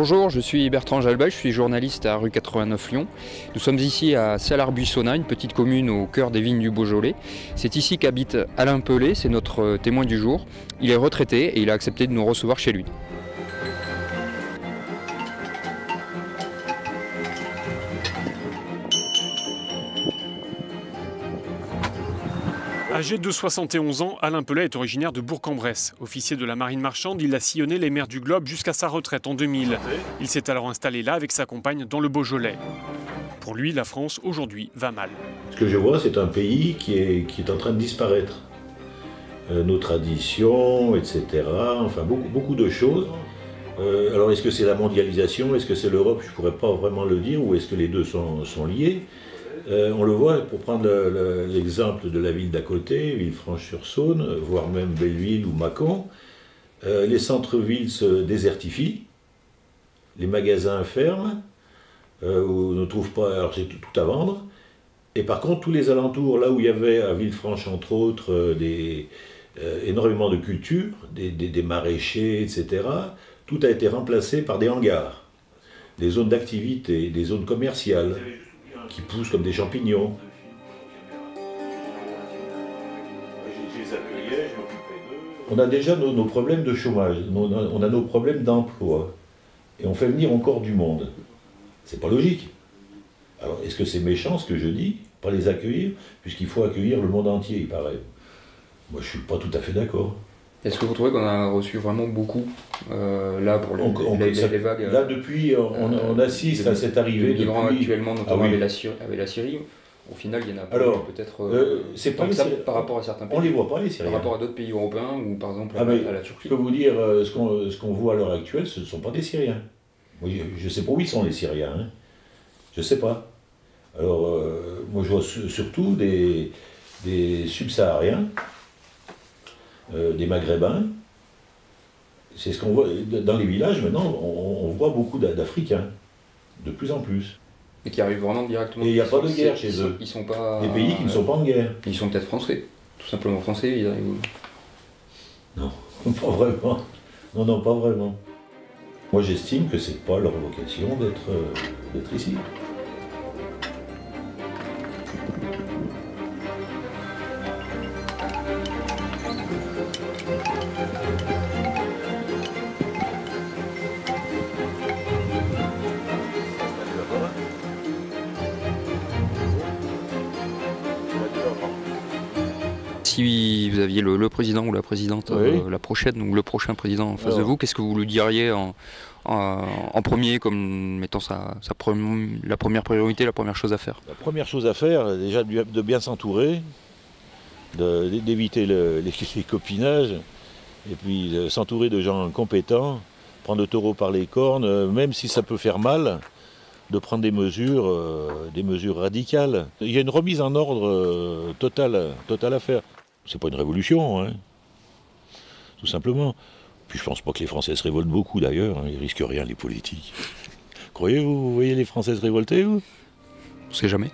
Bonjour, je suis Bertrand Jalbal, je suis journaliste à rue 89 Lyon. Nous sommes ici à Salars-Buissonnat, une petite commune au cœur des vignes du Beaujolais. C'est ici qu'habite Alain Pelé, c'est notre témoin du jour. Il est retraité et il a accepté de nous recevoir chez lui. Âgé de 71 ans, Alain Pelé est originaire de Bourg-en-Bresse. Officier de la marine marchande, il a sillonné les mers du globe jusqu'à sa retraite en 2000. Il s'est alors installé là avec sa compagne dans le Beaujolais. Pour lui, la France aujourd'hui va mal. Ce que je vois, c'est un pays qui est en train de disparaître. Nos traditions, etc. Enfin, beaucoup de choses. Alors, est-ce que c'est la mondialisation? Est-ce que c'est l'Europe? Je ne pourrais pas vraiment le dire. Ou est-ce que les deux sont liés? On le voit, pour prendre l'exemple de la ville d'à côté, Villefranche-sur-Saône, voire même Belleville ou Mâcon, les centres-villes se désertifient, les magasins ferment, on ne trouve pas, alors c'est tout à vendre, et par contre tous les alentours, là où il y avait à Villefranche entre autres énormément de cultures, des maraîchers, etc., tout a été remplacé par des hangars, des zones d'activité, des zones commerciales, qui poussent comme des champignons. On a déjà nos problèmes de chômage, on a nos problèmes d'emploi, et on fait venir encore du monde. C'est pas logique. Alors, est-ce que c'est méchant ce que je dis? Pas les accueillir, puisqu'il faut accueillir le monde entier, il paraît. Moi, je suis pas tout à fait d'accord. Est-ce que vous trouvez qu'on a reçu vraiment beaucoup là pour les vagues? Là, depuis, on assiste à cette arrivée. Les migrants actuellement, notamment avec la Syrie. Au final, il y en a peut-être c'est pas par rapport à certains pays. On les voit pas, les Syriens. Par rapport à d'autres pays européens ou par exemple à la Turquie. Je peux vous dire, ce qu'on voit à l'heure actuelle, ce ne sont pas des Syriens. Je ne sais pas où ils sont, les Syriens. Hein. Je ne sais pas. Alors, moi, je vois surtout des subsahariens, des Maghrébins. C'est ce qu'on voit. Dans les villages, maintenant, on voit beaucoup d'Africains, de plus en plus. Et qui arrivent vraiment directement. Et il n'y a pas de guerre chez eux. Ils sont pas. Des pays qui ne sont pas en guerre. Ils sont peut-être français. Tout simplement français, ils arrivent. Non, pas vraiment. Non, pas vraiment. Moi, j'estime que c'est pas leur vocation d'être ici. Si vous aviez le président ou la présidente, la prochaine ou le prochain président en face de vous, qu'est-ce que vous lui diriez en premier comme mettant la première priorité, la première chose à faire? La première chose à faire, déjà de bien s'entourer, d'éviter les copinages, et puis s'entourer de gens compétents, prendre le taureau par les cornes, même si ça peut faire mal, de prendre des mesures radicales. Il y a une remise en ordre totale à faire. C'est pas une révolution, hein, tout simplement. Puis je pense pas que les Français se révoltent beaucoup d'ailleurs, hein, ils risquent rien les politiques. Croyez-vous, vous voyez les Français se révolter, vous? On sait jamais.